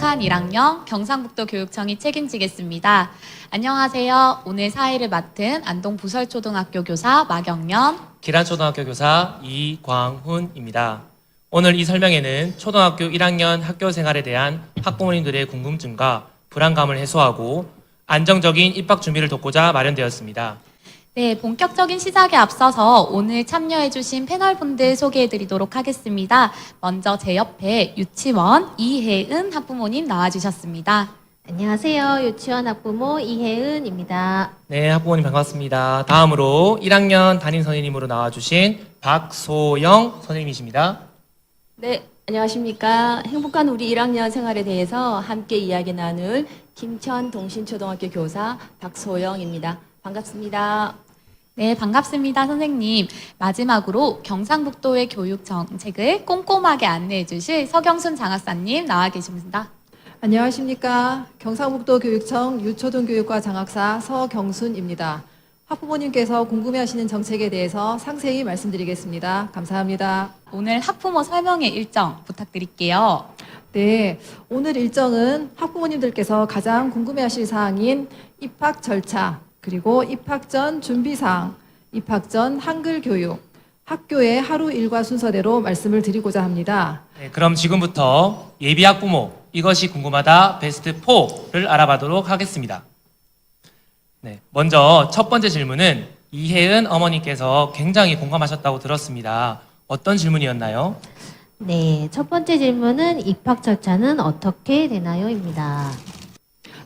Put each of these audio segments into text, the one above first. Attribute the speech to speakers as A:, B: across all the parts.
A: 3 1학년 경상북도 교육청이 책임지겠습니다. 안녕하세요. 오늘 사회를 맡은 안동 부설초등학교 교사 마경련,
B: 기란초등학교 교사 이광훈입니다. 오늘 이 설명회는 초등학교 1학년 학교 생활에 대한 학부모님들의 궁금증과 불안감을 해소하고 안정적인 입학 준비를 돕고자 마련되었습니다.
A: 네, 본격적인 시작에 앞서서 오늘 참여해주신 패널분들 소개해드리도록 하겠습니다. 먼저 제 옆에 유치원 이혜은 학부모님 나와주셨습니다.
C: 안녕하세요. 유치원 학부모 이혜은입니다.
B: 네, 학부모님 반갑습니다. 다음으로 1학년 담임 선생님으로 나와주신 박소영 선생님이십니다.
D: 네, 안녕하십니까. 행복한 우리 1학년 생활에 대해서 함께 이야기 나눌 김천 동신초등학교 교사 박소영입니다. 반갑습니다.
A: 네, 반갑습니다, 선생님. 마지막으로 경상북도의 교육 정책을 꼼꼼하게 안내해 주실 서경순 장학사님 나와 계십니다.
E: 안녕하십니까. 경상북도 교육청 유초등교육과 장학사 서경순입니다. 학부모님께서 궁금해하시는 정책에 대해서 상세히 말씀드리겠습니다. 감사합니다.
A: 오늘 학부모 설명회 일정 부탁드릴게요.
E: 네, 오늘 일정은 학부모님들께서 가장 궁금해하실 사항인 입학 절차, 그리고 입학 전 준비사항, 입학 전 한글 교육, 학교의 하루 일과 순서대로 말씀을 드리고자 합니다.
B: 네, 그럼 지금부터 예비 학부모 이것이 궁금하다 베스트 4를 알아보도록 하겠습니다. 네, 먼저 첫 번째 질문은 이혜은 어머니께서 굉장히 공감하셨다고 들었습니다. 어떤 질문이었나요?
C: 네, 첫 번째 질문은 입학 절차는 어떻게 되나요?입니다.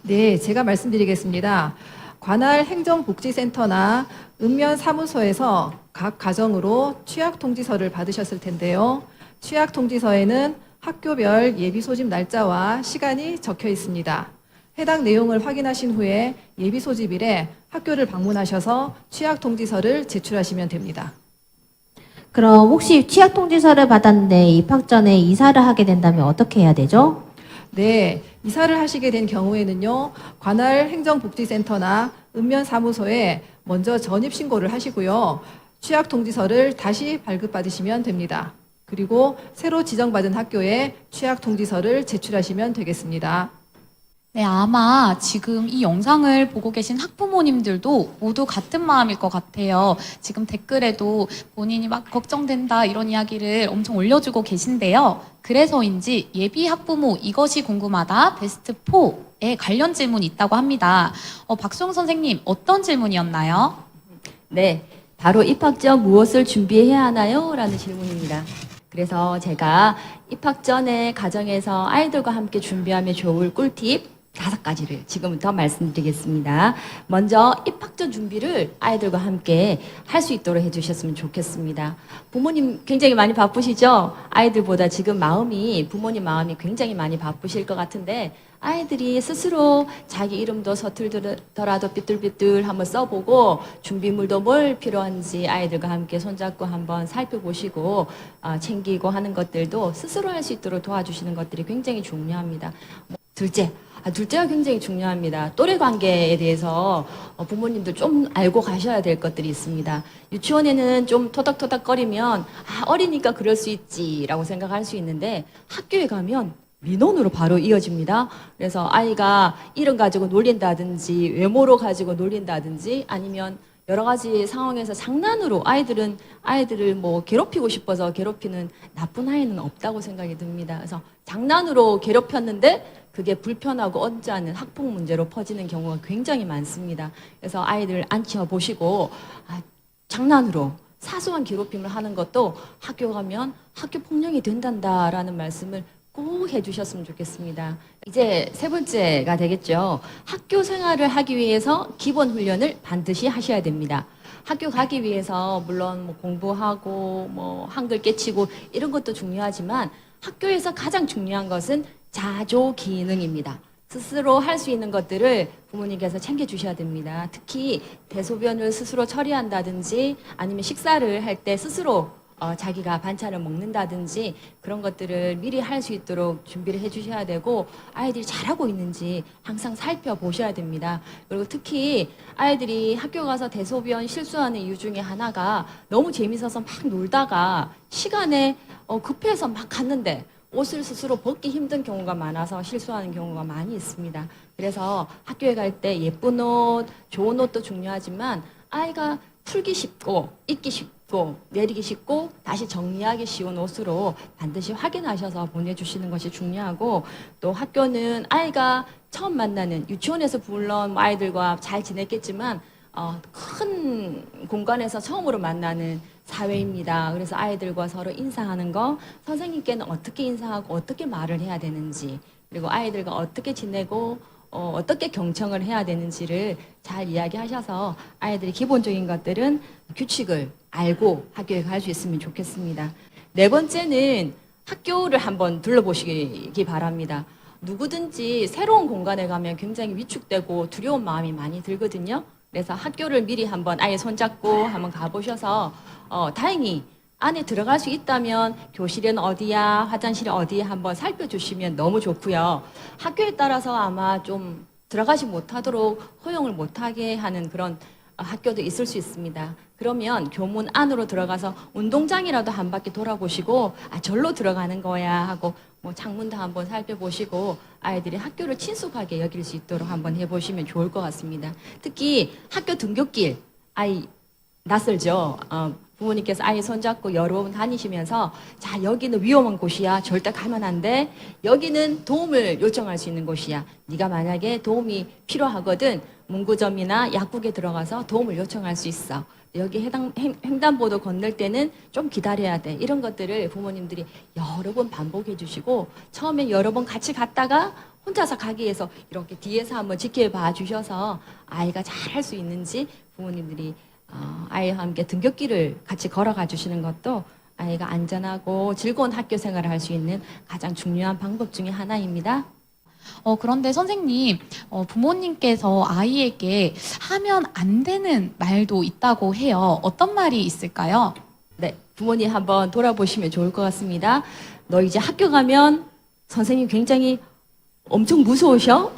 E: 네, 제가 말씀드리겠습니다. 관할 행정복지센터나 읍면사무소에서 각 가정으로 취약통지서를 받으셨을 텐데요. 취약통지서에는 학교별 예비 소집 날짜와 시간이 적혀 있습니다. 해당 내용을 확인하신 후에 예비 소집일에 학교를 방문하셔서 취약통지서를 제출하시면 됩니다.
C: 그럼 혹시 취약 통지서를 받았는데 입학 전에 이사를 하게 된다면 어떻게 해야 되죠?
E: 네, 이사를 하시게 된 경우에는요, 관할 행정복지센터나 읍면사무소에 먼저 전입신고를 하시고요, 취약통지서를 다시 발급받으시면 됩니다. 그리고 새로 지정받은 학교에 취약통지서를 제출하시면 되겠습니다.
A: 네, 아마 지금 이 영상을 보고 계신 학부모님들도 모두 같은 마음일 것 같아요. 지금 댓글에도 본인이 막 걱정된다 이런 이야기를 엄청 올려주고 계신데요. 그래서인지 예비 학부모 이것이 궁금하다 베스트 4에 관련 질문이 있다고 합니다. 박수영 선생님 어떤 질문이었나요?
D: 네, 바로 입학 전 무엇을 준비해야 하나요? 라는 질문입니다. 그래서 제가 입학 전에 가정에서 아이들과 함께 준비하면 좋을 꿀팁 5가지를 지금부터 말씀드리겠습니다. 먼저 입학 전 준비를 아이들과 함께 할 수 있도록 해주셨으면 좋겠습니다. 부모님 굉장히 많이 바쁘시죠? 아이들보다 지금 부모님 마음이 굉장히 많이 바쁘실 것 같은데 아이들이 스스로 자기 이름도 서툴더라도 삐뚤삐뚤 한번 써보고 준비물도 뭘 필요한지 아이들과 함께 손잡고 한번 살펴보시고 챙기고 하는 것들도 스스로 할 수 있도록 도와주시는 것들이 굉장히 중요합니다. 둘째가 굉장히 중요합니다. 또래 관계에 대해서 부모님들 좀 알고 가셔야 될 것들이 있습니다. 유치원에는 좀 토닥토닥거리면 어리니까 그럴 수 있지라고 생각할 수 있는데 학교에 가면 민원으로 바로 이어집니다. 그래서 아이가 이름 가지고 놀린다든지 외모로 가지고 놀린다든지 아니면 여러 가지 상황에서 장난으로 아이들을 뭐 괴롭히고 싶어서 괴롭히는 나쁜 아이는 없다고 생각이 듭니다. 그래서 장난으로 괴롭혔는데 그게 불편하고 언짢은 학폭 문제로 퍼지는 경우가 굉장히 많습니다. 그래서 아이들 앉혀보시고 장난으로 사소한 괴롭힘을 하는 것도 학교 가면 학교 폭력이 된단다라는 말씀을 꼭 해주셨으면 좋겠습니다. 이제 세 번째가 되겠죠. 학교 생활을 하기 위해서 기본 훈련을 반드시 하셔야 됩니다. 학교 가기 위해서 물론 뭐 공부하고 뭐 한글 깨치고 이런 것도 중요하지만 학교에서 가장 중요한 것은 자조 기능입니다. 스스로 할 수 있는 것들을 부모님께서 챙겨주셔야 됩니다. 특히 대소변을 스스로 처리한다든지 아니면 식사를 할 때 스스로 자기가 반찬을 먹는다든지 그런 것들을 미리 할 수 있도록 준비를 해주셔야 되고 아이들이 잘하고 있는지 항상 살펴보셔야 됩니다. 그리고 특히 아이들이 학교 가서 대소변 실수하는 이유 중에 하나가 너무 재밌어서 막 놀다가 시간에 급해서 막 갔는데 옷을 스스로 벗기 힘든 경우가 많아서 실수하는 경우가 많이 있습니다. 그래서 학교에 갈 때 예쁜 옷, 좋은 옷도 중요하지만 아이가 풀기 쉽고 입기 쉽고 내리기 쉽고 다시 정리하기 쉬운 옷으로 반드시 확인하셔서 보내주시는 것이 중요하고, 또 학교는 아이가 처음 만나는 유치원에서 물론 아이들과 잘 지냈겠지만 큰 공간에서 처음으로 만나는 사회입니다. 그래서 아이들과 서로 인사하는 거, 선생님께는 어떻게 인사하고 어떻게 말을 해야 되는지, 그리고 아이들과 어떻게 지내고 어떻게 경청을 해야 되는지를 잘 이야기하셔서 아이들이 기본적인 것들은 규칙을 알고 학교에 갈 수 있으면 좋겠습니다. 네 번째는 학교를 한번 둘러보시기 바랍니다. 누구든지 새로운 공간에 가면 굉장히 위축되고 두려운 마음이 많이 들거든요. 그래서 학교를 미리 한번 아예 손잡고 한번 가보셔서 다행히 안에 들어갈 수 있다면 교실은 어디야, 화장실이 어디야 한번 살펴주시면 너무 좋고요. 학교에 따라서 아마 좀 들어가지 못하도록 허용을 못하게 하는 그런 학교도 있을 수 있습니다. 그러면 교문 안으로 들어가서 운동장이라도 한 바퀴 돌아보시고 절로 들어가는 거야 하고 뭐 창문도 한번 살펴보시고 아이들이 학교를 친숙하게 여길 수 있도록 한번 해보시면 좋을 것 같습니다. 특히 학교 등굣길, 아이 낯설죠. 부모님께서 아이 손잡고 여러 번 다니시면서 자, 여기는 위험한 곳이야, 절대 가면 안 돼, 여기는 도움을 요청할 수 있는 곳이야, 네가 만약에 도움이 필요하거든 문구점이나 약국에 들어가서 도움을 요청할 수 있어, 여기 해당 횡단보도 건널 때는 좀 기다려야 돼, 이런 것들을 부모님들이 여러 번 반복해 주시고, 처음에 여러 번 같이 갔다가 혼자서 가기 위해서 이렇게 뒤에서 한번 지켜봐 주셔서 아이가 잘 할 수 있는지 부모님들이 아이와 함께 등굣길을 같이 걸어가 주시는 것도 아이가 안전하고 즐거운 학교 생활을 할 수 있는 가장 중요한 방법 중에 하나입니다.
A: 그런데 선생님, 부모님께서 아이에게 하면 안 되는 말도 있다고 해요. 어떤 말이 있을까요?
D: 네, 부모님 한번 돌아보시면 좋을 것 같습니다. 너 이제 학교 가면 선생님 굉장히 엄청 무서우셔?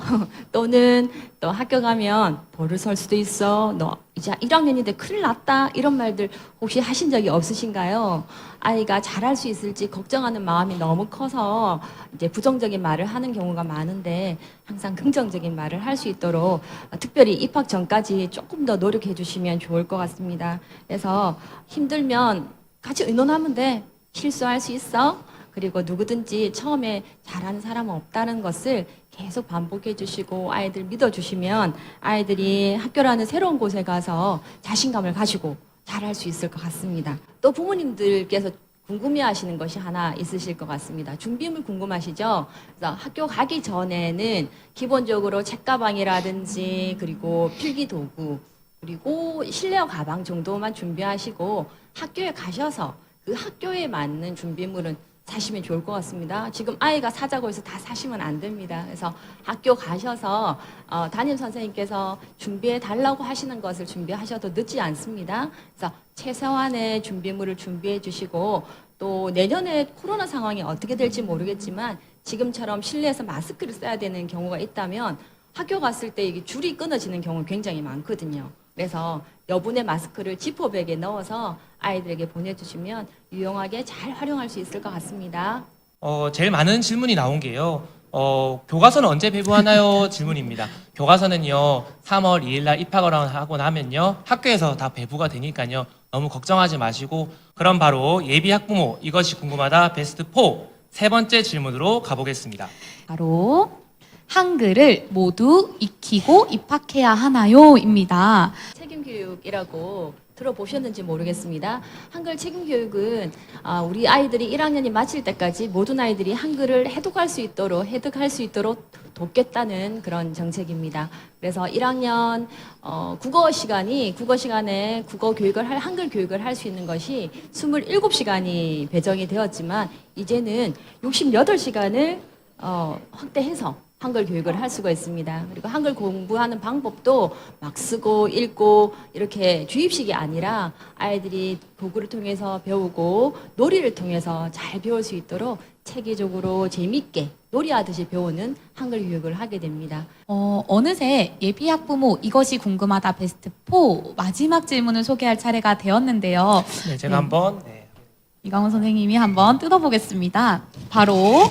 D: 또는 또 학교 가면 벌을 설 수도 있어. 너 이제 1학년인데 큰일 났다. 이런 말들 혹시 하신 적이 없으신가요? 아이가 잘할 수 있을지 걱정하는 마음이 너무 커서 이제 부정적인 말을 하는 경우가 많은데, 항상 긍정적인 말을 할 수 있도록 특별히 입학 전까지 조금 더 노력해 주시면 좋을 것 같습니다. 그래서 힘들면 같이 의논하면 돼. 실수할 수 있어. 그리고 누구든지 처음에 잘하는 사람은 없다는 것을 계속 반복해 주시고 아이들 믿어주시면 아이들이 학교라는 새로운 곳에 가서 자신감을 가지고 잘할 수 있을 것 같습니다. 또 부모님들께서 궁금해하시는 것이 하나 있으실 것 같습니다. 준비물 궁금하시죠? 그래서 학교 가기 전에는 기본적으로 책가방이라든지 그리고 필기도구 그리고 실내화 가방 정도만 준비하시고 학교에 가셔서 그 학교에 맞는 준비물은 사시면 좋을 것 같습니다. 지금 아이가 사자고 해서 다 사시면 안 됩니다. 그래서 학교 가셔서 담임 선생님께서 준비해 달라고 하시는 것을 준비하셔도 늦지 않습니다. 그래서 최소한의 준비물을 준비해 주시고, 또 내년에 코로나 상황이 어떻게 될지 모르겠지만 지금처럼 실내에서 마스크를 써야 되는 경우가 있다면 학교 갔을 때 이게 줄이 끊어지는 경우가 굉장히 많거든요. 그래서 여분의 마스크를 지퍼백에 넣어서 아이들에게 보내주시면 유용하게 잘 활용할 수 있을 것 같습니다.
B: 제일 많은 질문이 나온 게요. 교과서는 언제 배부하나요? 질문입니다. 교과서는요, 3월 2일 날 입학을 하고 나면요, 학교에서 다 배부가 되니까요, 너무 걱정하지 마시고, 그럼 바로 예비 학부모, 이것이 궁금하다 베스트 4, 세 번째 질문으로 가보겠습니다.
A: 바로 한글을 모두 익히고 입학해야 하나요?입니다.
D: 책임교육이라고 들어보셨는지 모르겠습니다. 한글 책임교육은 우리 아이들이 1학년이 마칠 때까지 모든 아이들이 한글을 해독할 수 있도록 돕겠다는 그런 정책입니다. 그래서 1학년 국어 시간에 국어 교육을 한글 교육을 할 수 있는 것이 27시간이 배정이 되었지만 이제는 68시간을 확대해서 한글 교육을 할 수가 있습니다. 그리고 한글 공부하는 방법도 막 쓰고 읽고 이렇게 주입식이 아니라 아이들이 도구를 통해서 배우고 놀이를 통해서 잘 배울 수 있도록 체계적으로 재밌게 놀이하듯이 배우는 한글 교육을 하게 됩니다.
A: 어느새 예비 학부모 이것이 궁금하다 베스트 4 마지막 질문을 소개할 차례가 되었는데요.
B: 네, 제가 한번
A: 이강훈 선생님이 한번 뜯어보겠습니다. 바로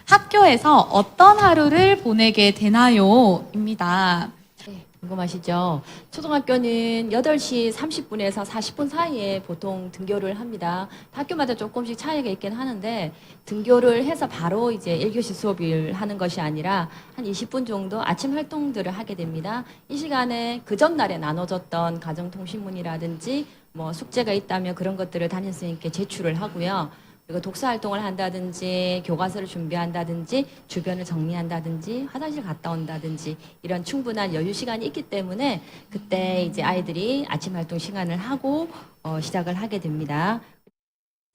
A: 학교에서 어떤 하루를 보내게 되나요? 입니다.
D: 네, 궁금하시죠? 초등학교는 8시 30분에서 40분 사이에 보통 등교를 합니다. 학교마다 조금씩 차이가 있긴 하는데 등교를 해서 바로 이제 1교시 수업을 하는 것이 아니라 한 20분 정도 아침 활동들을 하게 됩니다. 이 시간에 그 전날에 나눠줬던 가정통신문이라든지 뭐 숙제가 있다면 그런 것들을 담임선생님께 제출을 하고요. 그리고 독서 활동을 한다든지 교과서를 준비한다든지 주변을 정리한다든지 화장실 갔다 온다든지 이런 충분한 여유 시간이 있기 때문에 그때 이제 아이들이 아침 활동 시간을 하고 시작을 하게 됩니다.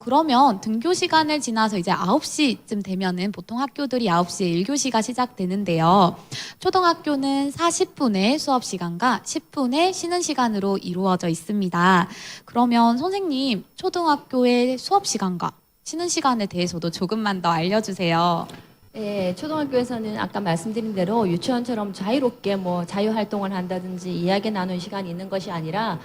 A: 그러면 등교 시간을 지나서 이제 9시쯤 되면은 보통 학교들이 9시에 1교시가 시작되는데요. 초등학교는 40분의 수업 시간과 10분의 쉬는 시간으로 이루어져 있습니다. 그러면 선생님, 초등학교의 수업 시간과 쉬는 시간에 대해서도 조금만 더 알려주세요.
D: 네, 초등학교에서는 아까 말씀드린 대로 유치원처럼 자유롭게 뭐 자유활동을 한다든지 이야기 나누는 시간이 있는 것이 아니라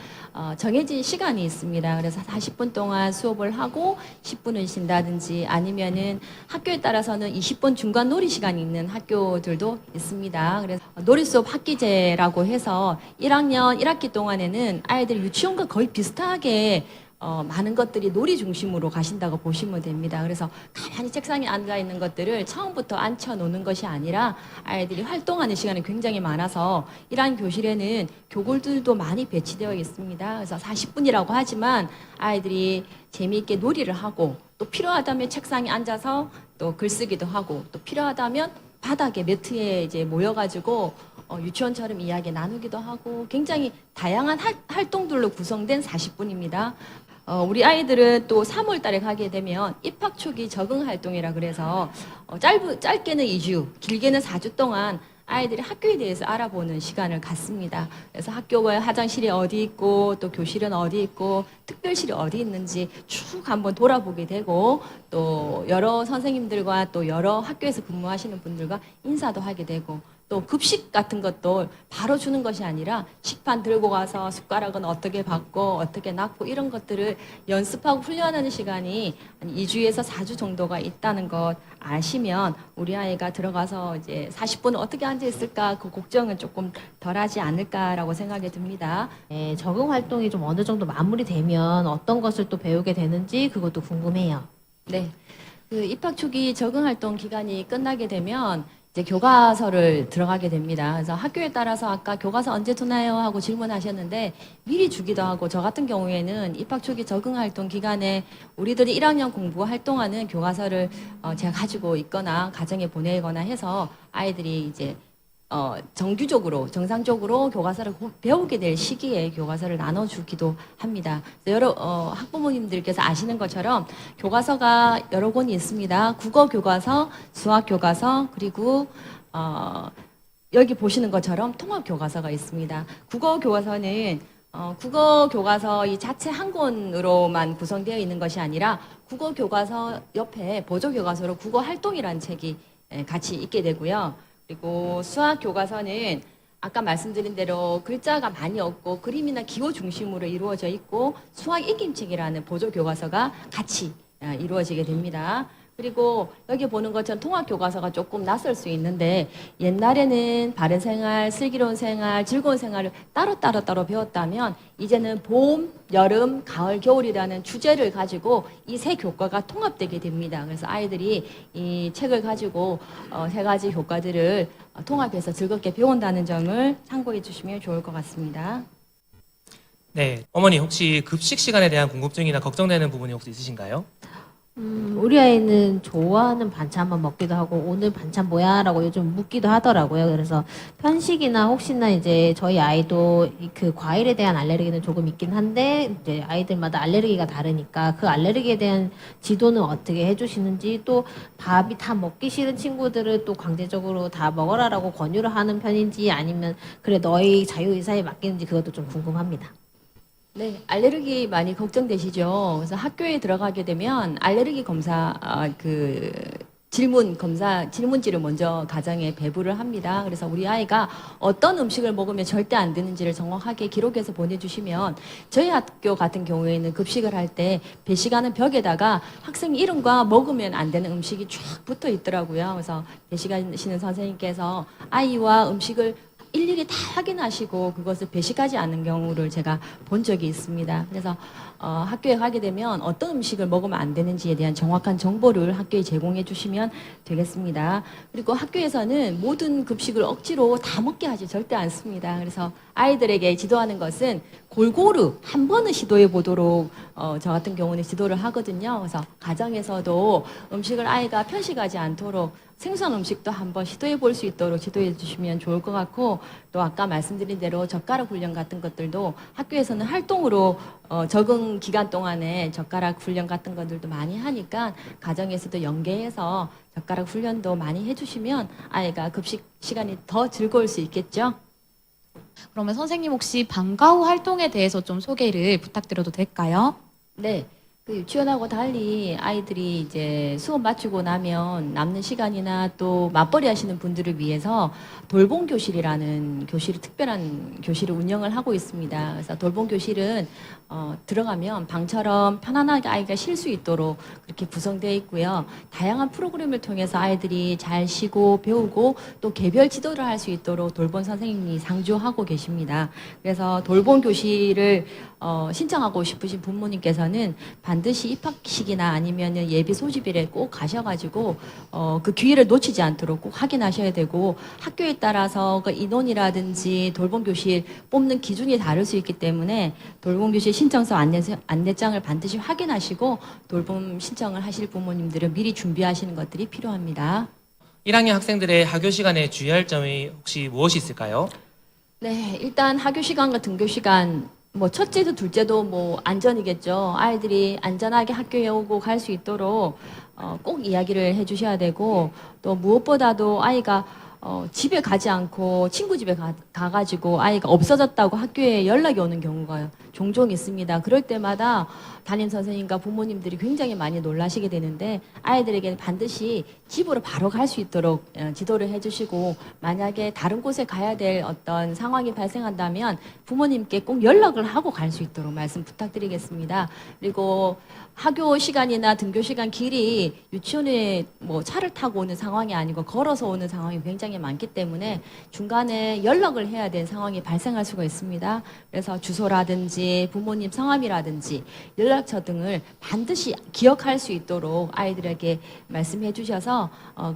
D: 정해진 시간이 있습니다. 그래서 40분 동안 수업을 하고 10분을 쉰다든지 아니면은 학교에 따라서는 20분 중간 놀이 시간이 있는 학교들도 있습니다. 그래서 놀이 수업 학기제라고 해서 1학년 1학기 동안에는 아이들이 유치원과 거의 비슷하게 많은 것들이 놀이 중심으로 가신다고 보시면 됩니다. 그래서 가만히 책상에 앉아 있는 것들을 처음부터 앉혀 놓는 것이 아니라 아이들이 활동하는 시간이 굉장히 많아서 1학 교실에는 교골들도 많이 배치되어 있습니다. 그래서 40분이라고 하지만 아이들이 재미있게 놀이를 하고 또 필요하다면 책상에 앉아서 또 글쓰기도 하고 또 필요하다면 바닥에 매트에 이제 모여가지고 유치원처럼 이야기 나누기도 하고 굉장히 다양한 활동들로 구성된 40분입니다. 우리 아이들은 또 3월 달에 가게 되면 입학 초기 적응 활동이라 그래서 짧게는 2주, 길게는 4주 동안 아이들이 학교에 대해서 알아보는 시간을 갖습니다. 그래서 학교가 화장실이 어디 있고 또 교실은 어디 있고 특별실이 어디 있는지 쭉 한번 돌아보게 되고 또 여러 선생님들과 또 여러 학교에서 근무하시는 분들과 인사도 하게 되고 또 급식 같은 것도 바로 주는 것이 아니라 식판 들고 가서 숟가락은 어떻게 받고 어떻게 놨고 이런 것들을 연습하고 훈련하는 시간이 한 2주에서 4주 정도가 있다는 것 아시면 우리 아이가 들어가서 이제 40분을 어떻게 앉아 있을까 그 걱정은 조금 덜하지 않을까라고 생각이 듭니다.
C: 네, 적응 활동이 좀 어느 정도 마무리되면 어떤 것을 또 배우게 되는지 그것도 궁금해요.
D: 네. 그 입학 초기 적응 활동 기간이 끝나게 되면 이제 교과서를 들어가게 됩니다. 그래서 학교에 따라서 아까 교과서 언제 두나요? 하고 질문하셨는데 미리 주기도 하고 저 같은 경우에는 입학 초기 적응 활동 기간에 우리들이 1학년 공부 활동하는 교과서를 제가 가지고 있거나 가정에 보내거나 해서 아이들이 이제 정규적으로 정상적으로 교과서를 배우게 될 시기에 교과서를 나눠주기도 합니다. 여러 학부모님들께서 아시는 것처럼 교과서가 여러 권이 있습니다. 국어 교과서, 수학 교과서, 그리고 여기 보시는 것처럼 통합 교과서가 있습니다. 국어 교과서는 국어 교과서 이 자체 한 권으로만 구성되어 있는 것이 아니라 국어 교과서 옆에 보조 교과서로 국어 활동이라는 책이 같이 있게 되고요. 그리고 수학 교과서는 아까 말씀드린 대로 글자가 많이 없고 그림이나 기호 중심으로 이루어져 있고 수학 익힘책이라는 보조 교과서가 같이 이루어지게 됩니다. 그리고 여기 보는 것처럼 통합 교과서가 조금 낯설 수 있는데 옛날에는 바른 생활, 슬기로운 생활, 즐거운 생활을 따로 배웠다면 이제는 봄, 여름, 가을, 겨울이라는 주제를 가지고 이 세 교과가 통합되게 됩니다. 그래서 아이들이 이 책을 가지고 세 가지 교과들을 통합해서 즐겁게 배운다는 점을 참고해 주시면 좋을 것 같습니다.
B: 네, 어머니 혹시 급식 시간에 대한 궁금증이나 걱정되는 부분이 혹시 있으신가요?
C: 우리 아이는 좋아하는 반찬만 먹기도 하고 오늘 반찬 뭐야? 라고 요즘 묻기도 하더라고요. 그래서 편식이나 혹시나 이제 저희 아이도 그 과일에 대한 알레르기는 조금 있긴 한데 이제 아이들마다 알레르기가 다르니까 그 알레르기에 대한 지도는 어떻게 해주시는지 또 밥이 다 먹기 싫은 친구들을 또 강제적으로 다 먹어라라고 권유를 하는 편인지 아니면 그래 너희 자유의사에 맡기는지 그것도 좀 궁금합니다.
D: 네, 알레르기 많이 걱정되시죠? 그래서 학교에 들어가게 되면 알레르기 검사, 질문지를 먼저 가정에 배부를 합니다. 그래서 우리 아이가 어떤 음식을 먹으면 절대 안 되는지를 정확하게 기록해서 보내주시면 저희 학교 같은 경우에는 급식을 할 때 배식하는 벽에다가 학생 이름과 먹으면 안 되는 음식이 쫙 붙어 있더라고요. 그래서 배식하시는 선생님께서 아이와 음식을 일일이 다 확인하시고 그것을 배식하지 않는 경우를 제가 본 적이 있습니다. 그래서 학교에 가게 되면 어떤 음식을 먹으면 안 되는지에 대한 정확한 정보를 학교에 제공해 주시면 되겠습니다. 그리고 학교에서는 모든 급식을 억지로 다 먹게 하지 절대 않습니다. 그래서 아이들에게 지도하는 것은 골고루 한 번은 시도해 보도록 저 같은 경우는 지도를 하거든요. 그래서 가정에서도 음식을 아이가 편식하지 않도록 생소한 음식도 한번 시도해 볼 수 있도록 지도해 주시면 좋을 것 같고, 또 아까 말씀드린 대로 젓가락 훈련 같은 것들도 학교에서는 활동으로 적응 기간 동안에 젓가락 훈련 같은 것들도 많이 하니까 가정에서도 연계해서 젓가락 훈련도 많이 해주시면 아이가 급식 시간이 더 즐거울 수 있겠죠.
A: 그러면 선생님 혹시 방과 후 활동에 대해서 좀 소개를 부탁드려도 될까요?
D: 네. 그 유치원하고 달리 아이들이 이제 수업 마치고 나면 남는 시간이나 또 맞벌이 하시는 분들을 위해서 돌봄 교실이라는 특별한 교실을 운영을 하고 있습니다. 그래서 돌봄 교실은 들어가면 방처럼 편안하게 아이가 쉴 수 있도록 그렇게 구성되어 있고요. 다양한 프로그램을 통해서 아이들이 잘 쉬고 배우고 또 개별 지도를 할 수 있도록 돌봄 선생님이 상주하고 계십니다. 그래서 돌봄 교실을 신청하고 싶으신 부모님께서는 반드시 입학식이나 아니면은 예비 소집일에 꼭 가셔가지고 그 기회를 놓치지 않도록 꼭 확인하셔야 되고, 학교에 따라서 그 인원이라든지 돌봄 교실 뽑는 기준이 다를 수 있기 때문에 돌봄 교실 신청서 안내장을 반드시 확인하시고 돌봄 신청을 하실 부모님들은 미리 준비하시는 것들이 필요합니다.
B: 1학년 학생들의 학교 시간에 주의할 점이 혹시 무엇이 있을까요?
D: 네, 일단 학교 시간과 등교 시간, 뭐 첫째도 둘째도 뭐 안전이겠죠. 아이들이 안전하게 학교에 오고 갈 수 있도록 꼭 이야기를 해주셔야 되고, 또 무엇보다도 아이가 집에 가지 않고 친구 집에 가가지고 아이가 없어졌다고 학교에 연락이 오는 경우가 종종 있습니다. 그럴 때마다 담임 선생님과 부모님들이 굉장히 많이 놀라시게 되는데, 아이들에게는 반드시 집으로 바로 갈 수 있도록 지도를 해주시고, 만약에 다른 곳에 가야 될 어떤 상황이 발생한다면 부모님께 꼭 연락을 하고 갈 수 있도록 말씀 부탁드리겠습니다. 그리고 학교 시간이나 등교 시간 길이 유치원에 뭐 차를 타고 오는 상황이 아니고 걸어서 오는 상황이 굉장히 많기 때문에 중간에 연락을 해야 되는 상황이 발생할 수가 있습니다. 그래서 주소라든지 부모님 성함이라든지 연락처 등을 반드시 기억할 수 있도록 아이들에게 말씀해 주셔서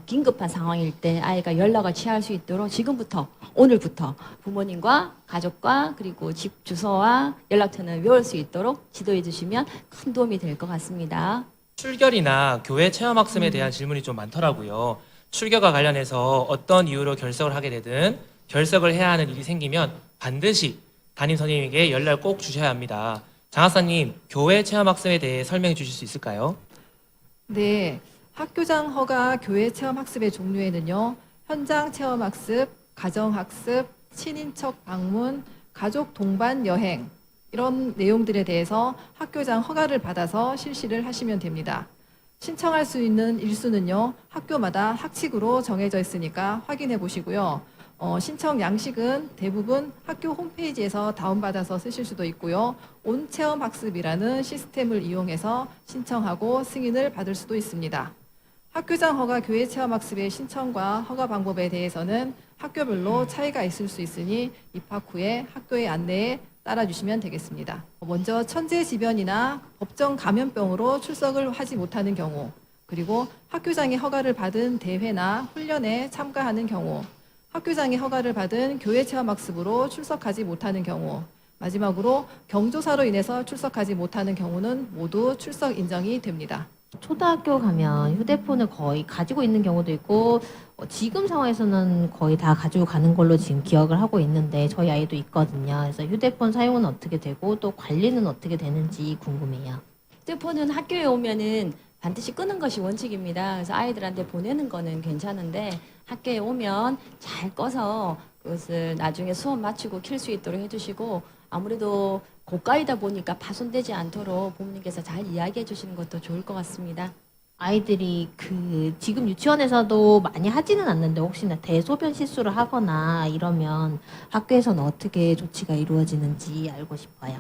D: 긴급한 상황일 때 아이가 연락을 취할 수 있도록 지금부터, 오늘부터 부모님과 가족과 그리고 집 주소와 연락처는 외울 수 있도록 지도해 주시면 큰 도움이 될 것 같습니다.
B: 출결이나 교회 체험학습에 대한 질문이 좀 많더라고요. 출결과 관련해서 어떤 이유로 결석을 하게 되든 결석을 해야 하는 일이 생기면 반드시 담임 선생님에게 연락을 꼭 주셔야 합니다. 장학사님, 교회 체험학습에 대해 설명해 주실 수 있을까요?
E: 네, 학교장 허가 교회 체험학습의 종류에는요, 현장 체험학습, 가정학습, 친인척 방문, 가족 동반 여행, 이런 내용들에 대해서 학교장 허가를 받아서 실시를 하시면 됩니다. 신청할 수 있는 일수는요, 학교마다 학칙으로 정해져 있으니까 확인해 보시고요. 신청 양식은 대부분 학교 홈페이지에서 다운받아서 쓰실 수도 있고요. 온체험학습이라는 시스템을 이용해서 신청하고 승인을 받을 수도 있습니다. 학교장 허가 교회 체험학습의 신청과 허가 방법에 대해서는 학교별로 차이가 있을 수 있으니 입학 후에 학교의 안내에 따라주시면 되겠습니다. 먼저 천재지변이나 법정 감염병으로 출석을 하지 못하는 경우, 그리고 학교장의 허가를 받은 대회나 훈련에 참가하는 경우, 학교장의 허가를 받은 교회 체험학습으로 출석하지 못하는 경우, 마지막으로 경조사로 인해서 출석하지 못하는 경우는 모두 출석 인정이 됩니다.
C: 초등학교 가면 휴대폰을 거의 가지고 있는 경우도 있고, 지금 상황에서는 거의 다 가지고 가는 걸로 지금 기억을 하고 있는데, 저희 아이도 있거든요. 그래서 휴대폰 사용은 어떻게 되고 또 관리는 어떻게 되는지 궁금해요.
D: 휴대폰은 학교에 오면은 반드시 끄는 것이 원칙입니다. 그래서 아이들한테 보내는 거는 괜찮은데 학교에 오면 잘 꺼서 그것을 나중에 수업 마치고 켤 수 있도록 해주시고, 아무래도 고가이다 보니까 파손되지 않도록 부모님께서 잘 이야기해 주시는 것도 좋을 것 같습니다.
C: 아이들이 지금 유치원에서도 많이 하지는 않는데 혹시나 대소변 실수를 하거나 이러면 학교에서는 어떻게 조치가 이루어지는지 알고 싶어요.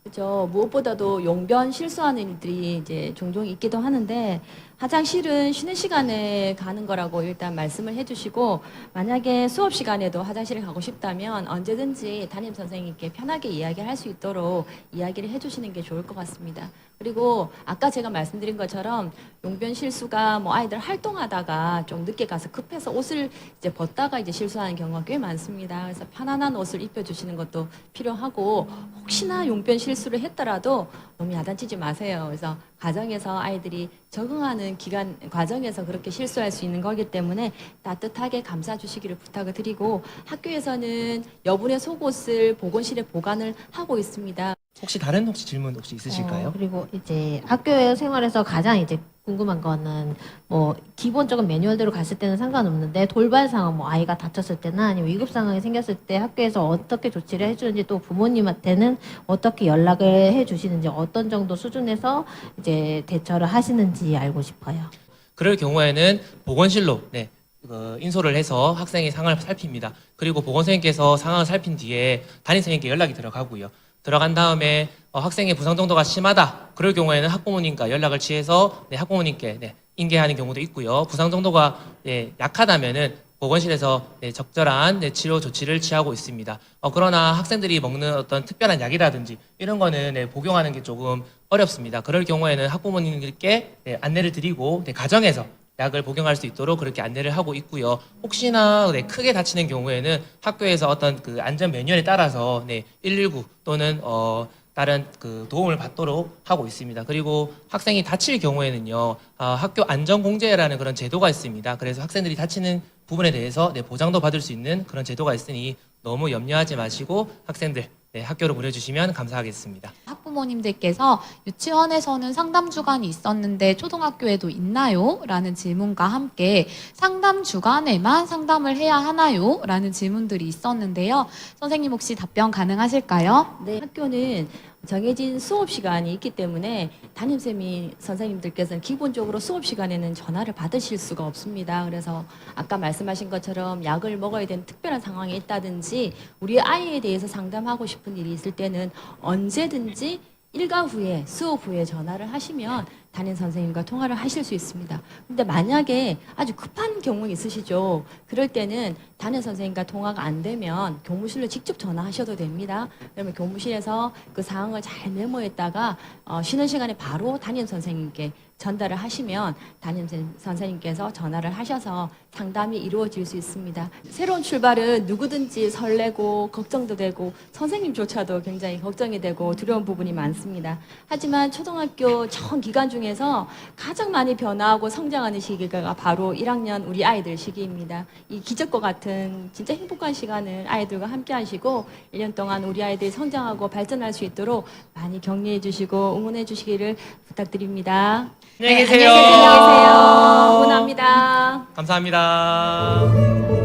D: 그죠. 무엇보다도 용변 실수하는 일들이 이제 종종 있기도 하는데 화장실은 쉬는 시간에 가는 거라고 일단 말씀을 해주시고 만약에 수업 시간에도 화장실에 가고 싶다면 언제든지 담임 선생님께 편하게 이야기할 수 있도록 이야기를 해주시는 게 좋을 것 같습니다. 그리고 아까 제가 말씀드린 것처럼 용변 실수가 뭐 아이들 활동하다가 좀 늦게 가서 급해서 옷을 이제 벗다가 이제 실수하는 경우가 꽤 많습니다. 그래서 편안한 옷을 입혀주시는 것도 필요하고 혹시나 용변 실수를 했더라도 너무 야단치지 마세요. 그래서 가정에서 아이들이 적응하는 기간 과정에서 그렇게 실수할 수 있는 거기 때문에 따뜻하게 감싸 주시기를 부탁을 드리고 학교에서는 여분의 속옷을 보건실에 보관을 하고 있습니다.
B: 혹시 다른 질문 혹시 있으실까요?
C: 그리고 이제 학교 생활에서 가장 이제 궁금한 거는 뭐 기본적인 매뉴얼대로 갔을 때는 상관없는데 돌발 상황 뭐 아이가 다쳤을 때나 아니면 위급 상황이 생겼을 때 학교에서 어떻게 조치를 해주는지 또 부모님한테는 어떻게 연락을 해주시는지 어떤 정도 수준에서 이제 대처를 하시는지 알고 싶어요.
B: 그럴 경우에는 보건실로 인솔을 해서 학생의 상황을 살핍니다. 그리고 보건선생님께서 상황을 살핀 뒤에 담임선생님께 연락이 들어가고요. 들어간 다음에 학생의 부상 정도가 심하다. 그럴 경우에는 학부모님과 연락을 취해서 학부모님께 인계하는 경우도 있고요. 부상 정도가 약하다면은 보건실에서 적절한 치료 조치를 취하고 있습니다. 그러나 학생들이 먹는 어떤 특별한 약이라든지 이런 거는 복용하는 게 조금 어렵습니다. 그럴 경우에는 학부모님들께 안내를 드리고 가정에서 약을 복용할 수 있도록 그렇게 안내를 하고 있고요. 혹시나 크게 다치는 경우에는 학교에서 어떤 그 안전 매뉴얼에 따라서 119 또는 다른 그 도움을 받도록 하고 있습니다. 그리고 학생이 다칠 경우에는요, 학교 안전공제라는 그런 제도가 있습니다. 그래서 학생들이 다치는 부분에 대해서 보장도 받을 수 있는 그런 제도가 있으니 너무 염려하지 마시고 학생들 학교로 보내주시면 감사하겠습니다.
A: 학부모님들께서 유치원에서는 상담 주간이 있었는데 초등학교에도 있나요? 라는 질문과 함께 상담 주간에만 상담을 해야 하나요? 라는 질문들이 있었는데요. 선생님 혹시 답변 가능하실까요?
D: 네, 학교는 정해진 수업 시간이 있기 때문에 담임쌤이 선생님들께서는 기본적으로 수업 시간에는 전화를 받으실 수가 없습니다. 그래서 아까 말씀하신 것처럼 약을 먹어야 되는 특별한 상황이 있다든지 우리 아이에 대해서 상담하고 싶은 일이 있을 때는 언제든지 일과 후에 수업 후에 전화를 하시면 담임 선생님과 통화를 하실 수 있습니다. 근데 만약에 아주 급한 경우 있으시죠. 그럴 때는 담임 선생님과 통화가 안 되면 교무실로 직접 전화하셔도 됩니다. 그러면 교무실에서 그 상황을 잘 메모했다가 쉬는 시간에 바로 담임 선생님께 전달을 하시면 담임 선생님께서 전화를 하셔서 상담이 이루어질 수 있습니다. 새로운 출발은 누구든지 설레고 걱정도 되고 선생님조차도 굉장히 걱정이 되고 두려운 부분이 많습니다. 하지만 초등학교 전 기간 중에서 가장 많이 변화하고 성장하는 시기가 바로 1학년 우리 아이들 시기입니다. 이 기적과 같은 진짜 행복한 시간을 아이들과 함께 하시고 1년 동안 우리 아이들이 성장하고 발전할 수 있도록 많이 격려해 주시고 응원해 주시기를 부탁드립니다.
B: 안녕히 계세요.
D: 안녕히 계세요. 응원합니다.
B: 감사합니다.